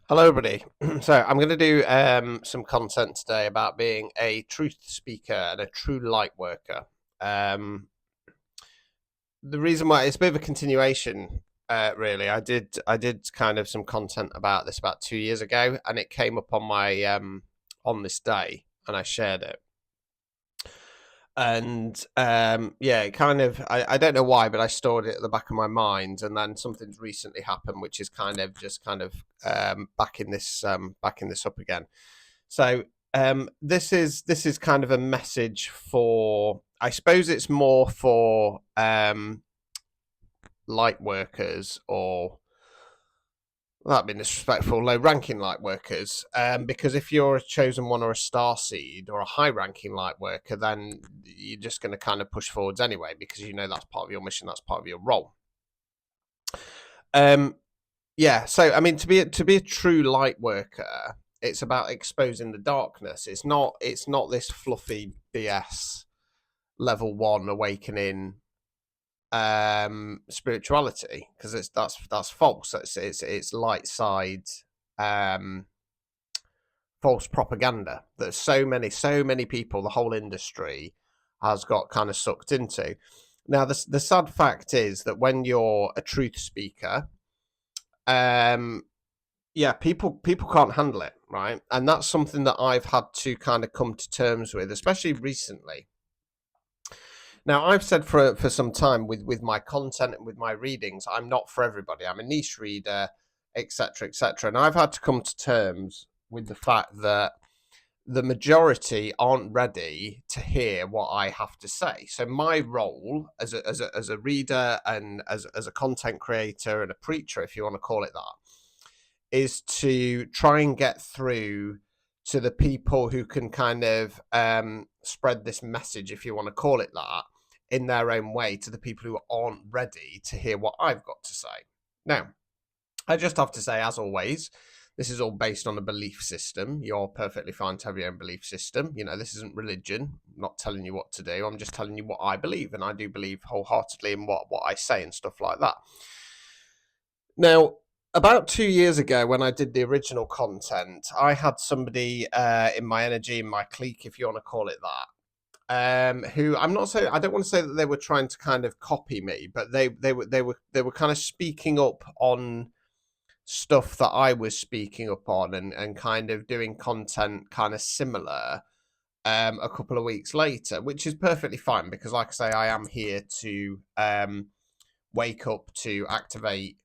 Hello, everybody. So I'm going to do some content today about being a truth speaker and a true light worker. Um, the reason why it's a bit of a continuation, really. I did kind of some content about this about 2 years ago, and it came up on my on this day, and I shared it. And yeah, it kind of I don't know why, but I stored it at the back of my mind, and then something's recently happened, which is kind of just kind of backing this up again. So this is kind of a message for, I suppose it's more for light workers, or that being disrespectful, low ranking light workers. Because if you're a chosen one or a star seed or a high ranking light worker, then you're just going to kind of push forwards anyway, because you know that's part of your mission, that's part of your role. Um, yeah, so I mean, to be a true light worker, it's about exposing the darkness. It's not this fluffy BS level one awakening spirituality, because that's false. It's light side um false propaganda that so many people, the whole industry, has got kind of sucked into. Now, the sad fact is that when you're a truth speaker, um yeah, people can't handle it, right? And that's something that I've had to kind of come to terms with, especially recently. Now, I've said for some time with my content and with my readings, I'm not for everybody. I'm a niche reader, etc., etc. And I've had to come to terms with the fact that the majority aren't ready to hear what I have to say. So my role as a reader and as a content creator and a preacher, if you want to call it that, is to try and get through to the people who can kind of spread this message, if you want to call it that, in their own way, to the people who aren't ready to hear what I've got to say. Now, I just have to say, as always, this is all based on a belief system. You're perfectly fine to have your own belief system. You know, this isn't religion. I'm not telling you what to do. I'm just telling you what I believe, and I do believe wholeheartedly in what I say and stuff like that. Now, about 2 years ago, when I did the original content, I had somebody in my energy, in my clique, if you want to call it that, who I'm not saying, I don't want to say that they were trying to kind of copy me, but they were kind of speaking up on stuff that I was speaking up on, and kind of doing content kind of similar a couple of weeks later, which is perfectly fine, because like I say, I am here to wake up, to activate